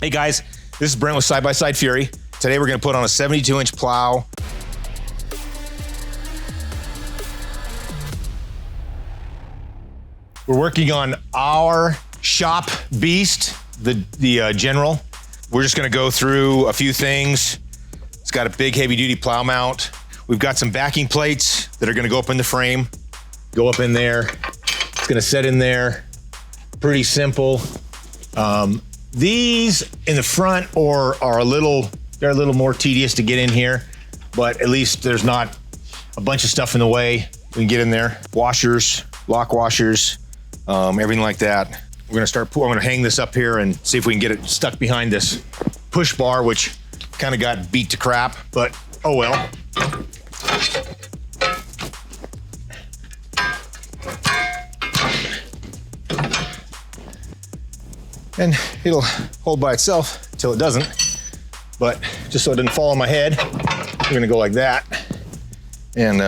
Hey guys, this is Brent with Side by Side Fury. Today we're gonna put on a 72-inch plow. We're working on our shop beast, the General. We're just gonna go through a few things. It's got a big heavy duty plow mount. We've got some backing plates that are gonna go up in the frame, go up in there. It's gonna set in there. Pretty simple. These in the front are a little more tedious to get in here, but at least there's not a bunch of stuff in the way. We can get in there. Washers, lock washers, everything like that. I'm gonna hang this up here and see if we can get it stuck behind this push bar, which kind of got beat to crap, but oh well. And it'll hold by itself until it doesn't. But just so it doesn't fall on my head, we're gonna go like that and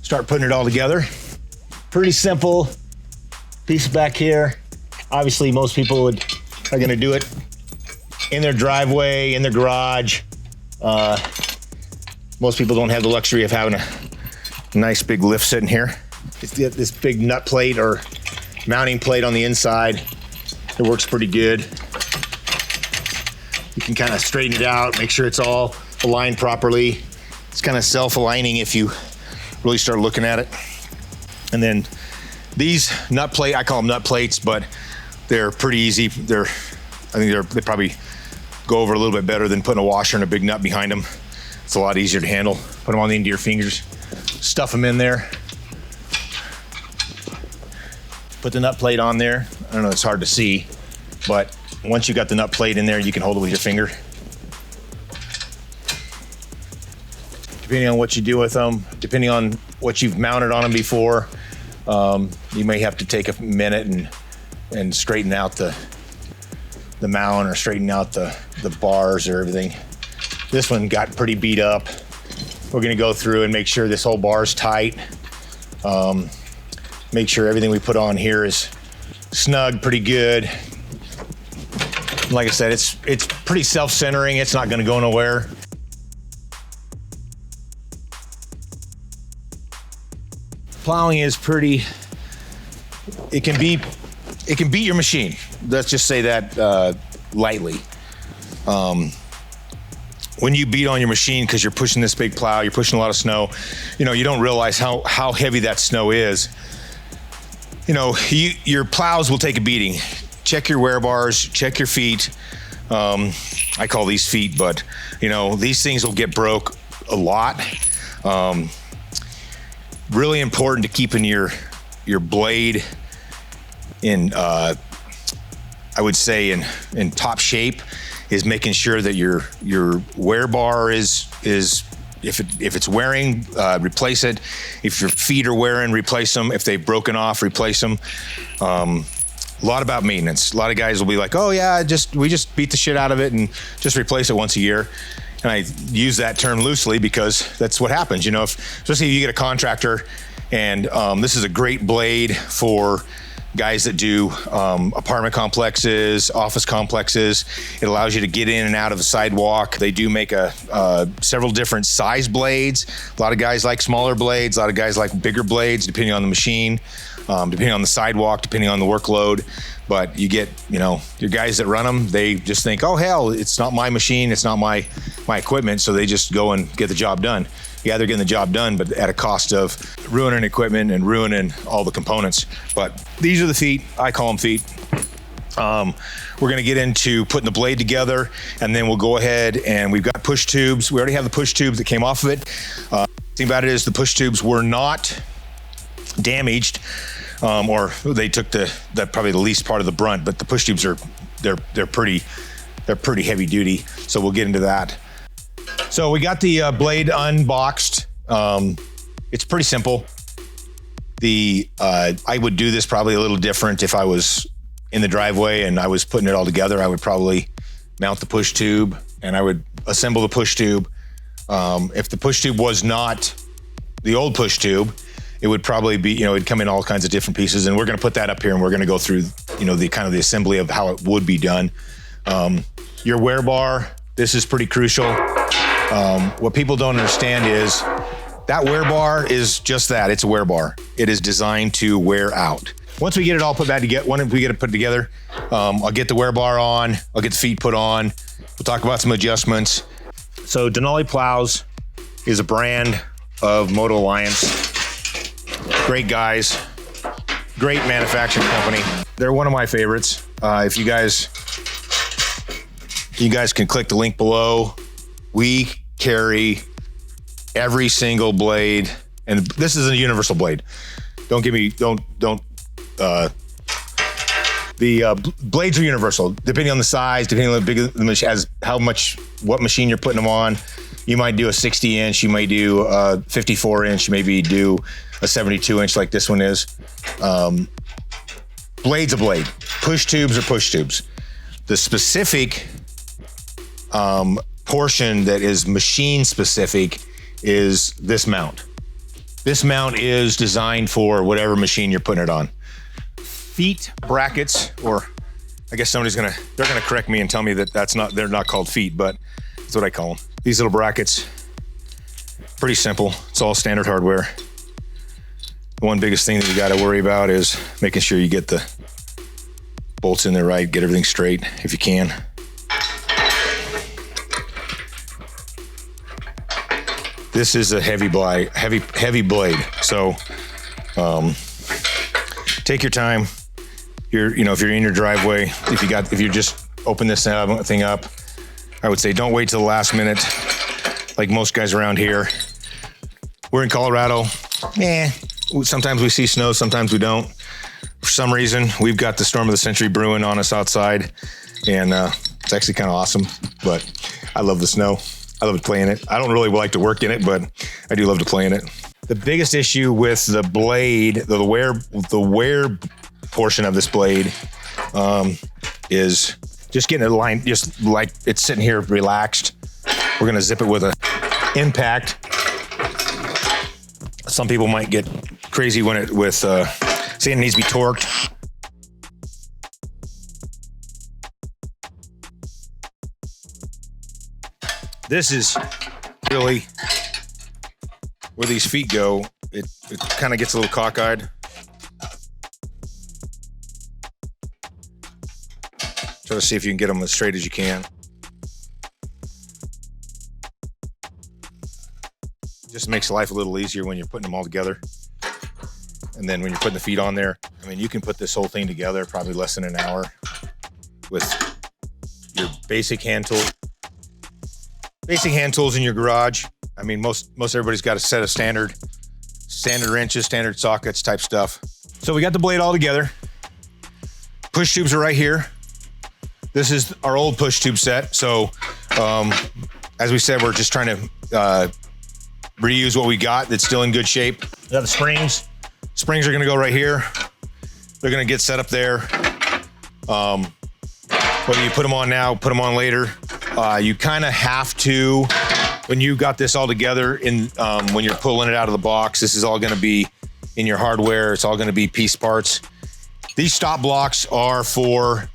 start putting it all together. Pretty simple piece back here. Obviously, most people are gonna do it in their driveway, in their garage. Most people don't have the luxury of having a nice big lift sitting here. It's got this big nut plate or mounting plate on the inside. It works pretty good. You can kind of straighten it out, make sure it's all aligned properly. It's kind of self-aligning if you really start looking at it. And then these nut plate, I call them nut plates, but they're pretty easy. I think they probably go over a little bit better than putting a washer and a big nut behind them. It's a lot easier to handle. Put them on the end of your fingers, stuff them in there. Put the nut plate on there. I don't know, it's hard to see, but once you got the nut plate in there, you can hold it with your finger. Depending on what you do with them, depending on what you've mounted on them before, you may have to take a minute and straighten out the mount or straighten out the bars or everything. This one got pretty beat up. We're gonna go through and make sure this whole bar is tight. Make sure everything we put on here is snug, pretty good. Like I said, it's pretty self-centering. It's not gonna go nowhere. Plowing is pretty, it can beat your machine. Let's just say that lightly. When you beat on your machine because you're pushing this big plow, you're pushing a lot of snow, you don't realize how heavy that snow is. Your plows will take a beating. Check your wear bars, check your feet. I call these feet, but these things will get broke a lot. Really important to keeping your blade in, I would say in top shape, is making sure that your wear bar is if it's wearing, replace it. If your feet are wearing, replace them. If they've broken off, replace them. A lot about maintenance. A lot of guys will be like, oh yeah, we just beat the shit out of it and just replace it once a year. And I use that term loosely because that's what happens. Especially if you get a contractor, and this is a great blade for guys that do apartment complexes, office complexes. It allows you to get in and out of the sidewalk. They do make several different size blades. A lot of guys like smaller blades. A lot of guys like bigger blades, depending on the machine, depending on the sidewalk, depending on the workload. But you get, your guys that run them, they just think, oh hell, it's not my machine, it's not my equipment, so they just go and get the job done. Yeah, they're getting the job done, but at a cost of ruining equipment and ruining all the components. But these are the feet. I call them feet. We're gonna get into putting the blade together, and then we'll go ahead and we've got push tubes. We already have the push tubes that came off of it. The thing about it is the push tubes were not damaged, or they took probably the least part of the brunt, but the push tubes they're pretty heavy duty. So we'll get into that. So we got the blade unboxed. It's pretty simple. I would do this probably a little different if I was in the driveway and I was putting it all together. I would probably mount the push tube and I would assemble the push tube. If the push tube was not the old push tube, it would probably be, it'd come in all kinds of different pieces, and we're gonna put that up here and we're gonna go through, the kind of the assembly of how it would be done. Your wear bar, this is pretty crucial. What people don't understand is that wear bar is just that. It's a wear bar. It is designed to wear out. Once we get it all put back together, I'll get the wear bar on, I'll get the feet put on. We'll talk about some adjustments. So Denali Plows is a brand of Moto Alliance. Great guys, great manufacturing company. They're one of my favorites. If you guys can click the link below. We carry every single blade, and this is a universal blade. The blades are universal, depending on the size, depending on what machine you're putting them on. You might do a 60-inch, you might do a 54-inch, maybe do a 72-inch like this one is. Blade's a blade. Push tubes are push tubes. The specific portion that is machine specific is this mount. This mount is designed for whatever machine you're putting it on. Feet brackets, or I guess they're gonna correct me and tell me that they're not called feet, but that's what I call them. These little brackets, pretty simple. It's all standard hardware. The one biggest thing that you gotta worry about is making sure you get the bolts in there right, get everything straight if you can. This is a heavy blade. So take your time. If you're in your driveway, if you just open this thing up, I would say don't wait till the last minute. Like most guys around here, we're in Colorado. Sometimes we see snow, sometimes we don't. For some reason, we've got the storm of the century brewing on us outside, and it's actually kind of awesome. But I love the snow. I love playing it. I don't really like to work in it, but I do love to play in it. The biggest issue with the blade, the wear portion of this blade, is just getting it aligned, just like it's sitting here relaxed. We're gonna zip it with a impact. Some people might get crazy saying it needs to be torqued. This is really where these feet go. It kind of gets a little cockeyed. Try to see if you can get them as straight as you can. Just makes life a little easier when you're putting them all together. And then when you're putting the feet on there, I mean, you can put this whole thing together probably less than an hour with your basic hand tools in your garage. I mean, most everybody's got a set of standard wrenches, standard sockets type stuff. So we got the blade all together. Push tubes are right here. This is our old push tube set. So as we said, we're just trying to reuse what we got that's still in good shape. We got the springs. Springs are gonna go right here. They're gonna get set up there. Whether you put them on now, put them on later. You kind of have to, when you got this all together, when you're pulling it out of the box, this is all gonna be in your hardware. It's all gonna be piece parts. These stop blocks are for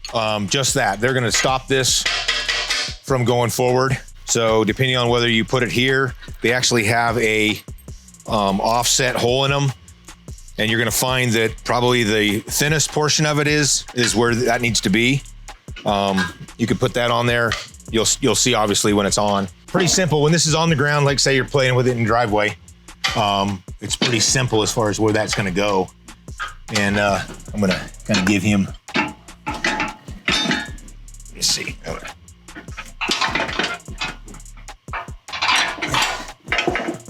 just that. They're gonna stop this from going forward. So depending on whether you put it here, they actually have a offset hole in them. And you're gonna find that probably the thinnest portion of it is where that needs to be. You can put that on there. You'll see obviously when it's on. Pretty simple. When this is on the ground, like say you're playing with it in the driveway, it's pretty simple as far as where that's gonna go. And I'm gonna kind of give him, let me see.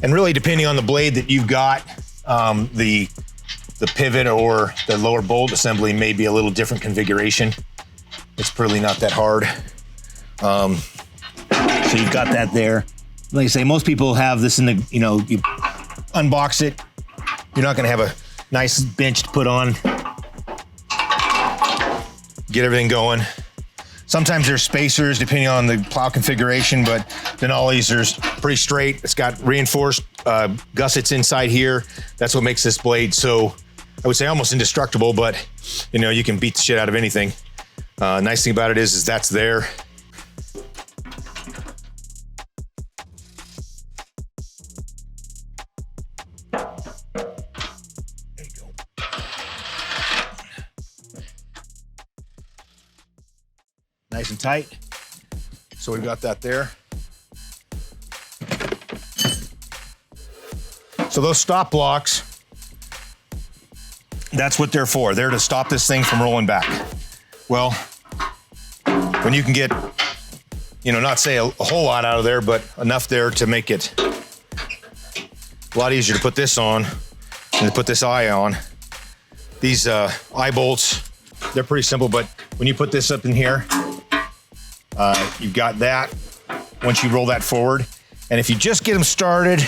And really depending on the blade that you've got, the pivot or the lower bolt assembly may be a little different configuration. It's really not that hard. So you've got that there. Like I say, most people have this in the, you unbox it. You're not gonna have a nice bench to put on. Get everything going. Sometimes there's spacers depending on the plow configuration, but Denali's are pretty straight. It's got reinforced gussets inside here. That's what makes this blade so, I would say almost indestructible, but you can beat the shit out of anything. Nice thing about it is that's there. There you go. Nice and tight. So we've got that there. So those stop blocks, that's what they're for. They're to stop this thing from rolling back. Well, when you can get, not say a whole lot out of there, but enough there to make it a lot easier to put this on and to put this eye on. These eye bolts, they're pretty simple, but when you put this up in here, you've got that once you roll that forward. And if you just get them started,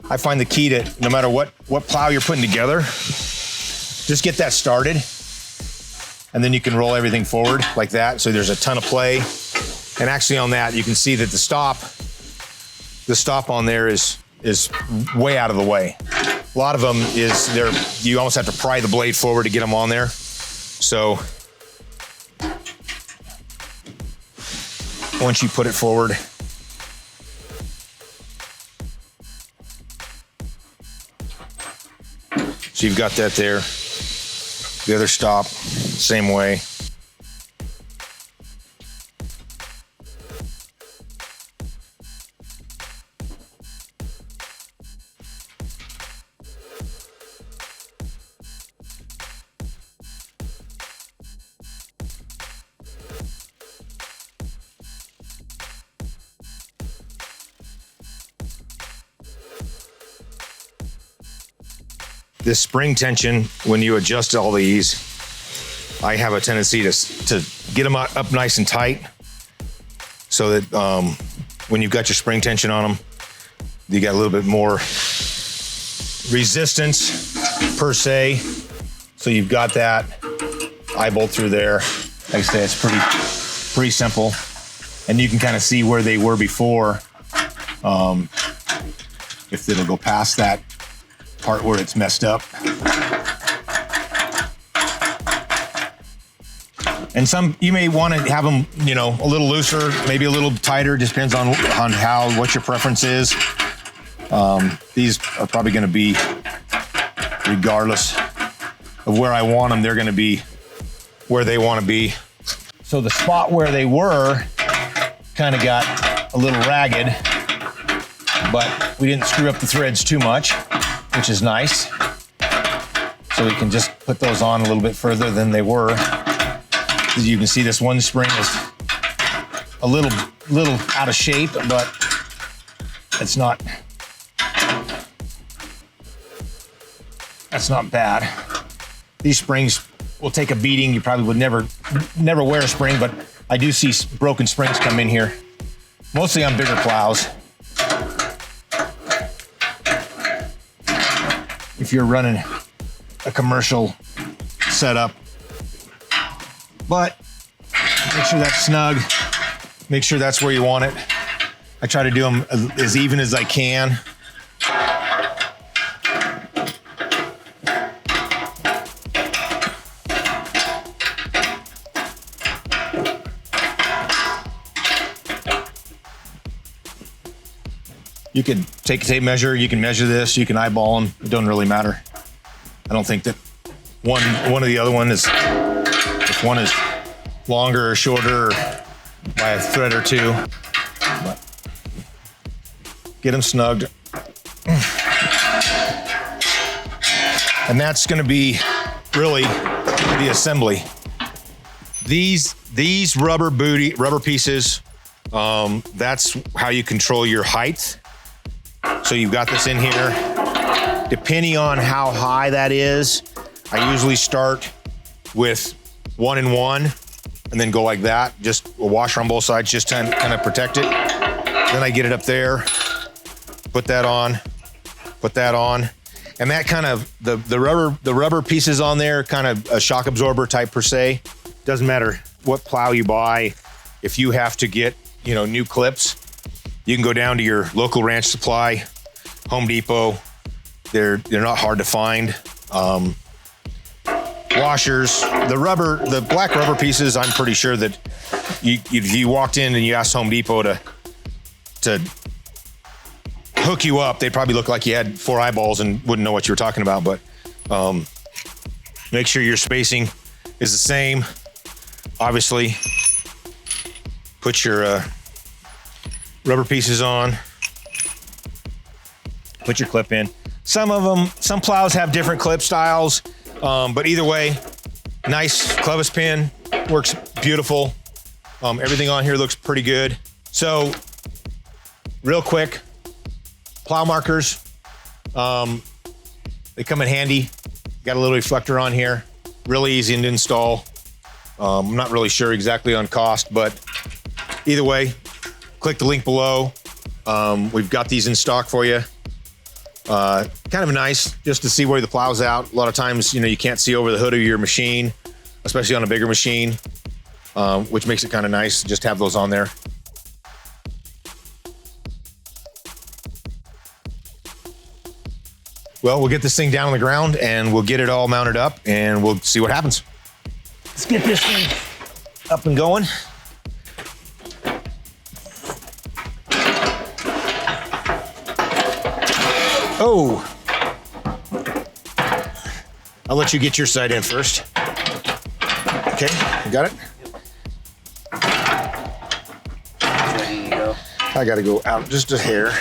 I find the key to, no matter what plow you're putting together, just get that started. And then you can roll everything forward like that. So there's a ton of play. And actually on that, you can see that the stop on there is way out of the way. A lot of them you almost have to pry the blade forward to get them on there. So once you put it forward, so you've got that there. The other stop, same way. This spring tension, when you adjust all these, I have a tendency to get them up nice and tight so that when you've got your spring tension on them, you got a little bit more resistance per se. So you've got that eye bolt through there. Like I say, it's pretty simple. And you can kind of see where they were before. If it'll go past that part where it's messed up. And some, you may want to have them, a little looser, maybe a little tighter, just depends on what your preference is. These are probably going to be, regardless of where I want them, they're going to be where they want to be. So the spot where they were kind of got a little ragged, but we didn't screw up the threads too much, which is nice. So we can just put those on a little bit further than they were. As you can see, this one spring is a little out of shape, but it's not, that's not bad. These springs will take a beating. You probably would never wear a spring, but I do see broken springs come in here, mostly on bigger plows. If you're running a commercial setup, but make sure that's snug. Make sure that's where you want it. I try to do them as even as I can. You could take a tape measure, you can measure this, you can eyeball them. It doesn't really matter. I don't think that one or the other one is, if one is longer or shorter by a thread or two. But get them snugged. And that's going to be really the assembly. These rubber pieces, that's how you control your height. So you've got this in here. Depending on how high that is, I usually start with 1 and 1 and then go like that. Just a washer on both sides, just to kind of protect it. Then I get it up there, put that on. And that kind of, the rubber pieces on there, kind of a shock absorber type per se. Doesn't matter what plow you buy. If you have to get, new clips, you can go down to your local ranch supply, Home Depot. They're not hard to find. washers, the black rubber pieces, I'm pretty sure that if you walked in and you asked Home Depot to hook you up, they'd probably look like you had 4 eyeballs and wouldn't know what you were talking about. But make sure your spacing is the same. Obviously, put your rubber pieces on. Put your clip in. Some plows have different clip styles, but either way, nice clevis pin, works beautiful. Everything on here looks pretty good. So, real quick, plow markers, they come in handy. Got a little reflector on here, really easy to install. I'm not really sure exactly on cost, but either way, click the link below. We've got these in stock for you. Kind of nice just to see where the plow's out. A lot of times, you know, you can't see over the hood of your machine, especially on a bigger machine, which makes it kind of nice just to have those on there. Well, we'll get this thing down on the ground and we'll get it all mounted up and we'll see what happens. Let's get this thing up and going. Oh, I'll let you get your side in first. Okay, you got it? Ready to go. I gotta go out just a hair.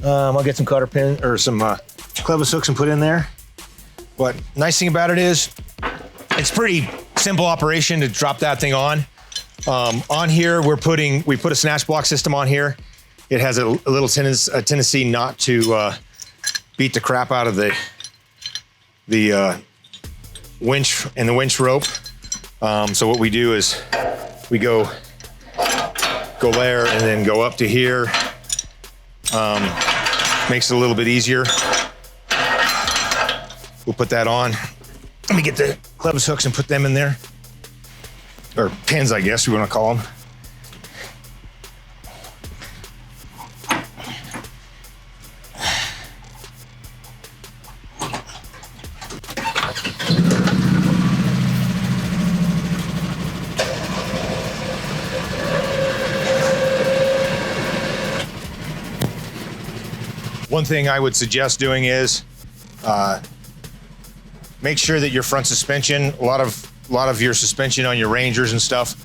I'll get some cotter pin or some clevis hooks and put in there. But nice thing about it is, it's pretty simple operation to drop that thing on. On here, we put a snatch block system on here. It has a little tendency not to beat the crap out of the winch and the winch rope. So what we do is we go there and then go up to here. Makes it a little bit easier. We'll put that on. Let me get the clevis hooks and put them in there. Or pins, I guess we want to call them. One thing I would suggest doing is make sure that your front suspension, a lot of your suspension on your Rangers and stuff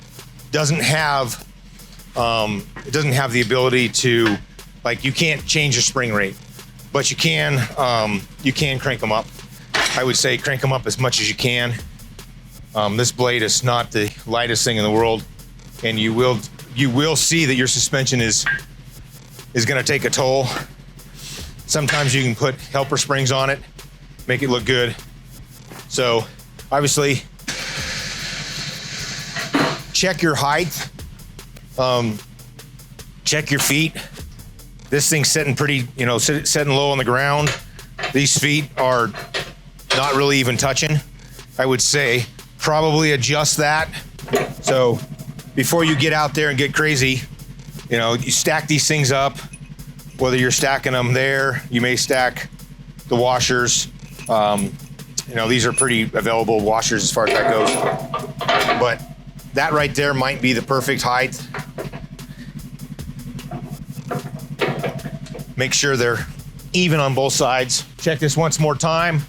doesn't have the ability to, like, you can't change your spring rate, but you can crank them up. I would say crank them up as much as you can. This blade is not the lightest thing in the world, and you will see that your suspension is going to take a toll. Sometimes you can put helper springs on it, make it look good. So obviously, check your height, check your feet. This thing's sitting pretty, sitting low on the ground. These feet are not really even touching. I would say probably adjust that. So before you get out there and get crazy, you stack these things up. Whether you're stacking them there, you may stack the washers. These are pretty available washers as far as that goes. But that right there might be the perfect height. Make sure they're even on both sides. Check this once more time.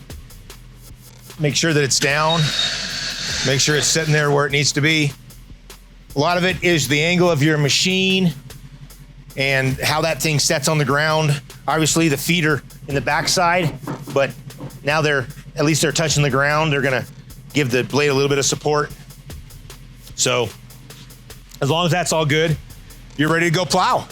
Make sure that it's down. Make sure it's sitting there where it needs to be. A lot of it is the angle of your machine and how that thing sets on the ground. Obviously the feet are in the backside, but now they're touching the ground. They're gonna give the blade a little bit of support. So as long as that's all good, you're ready to go plow.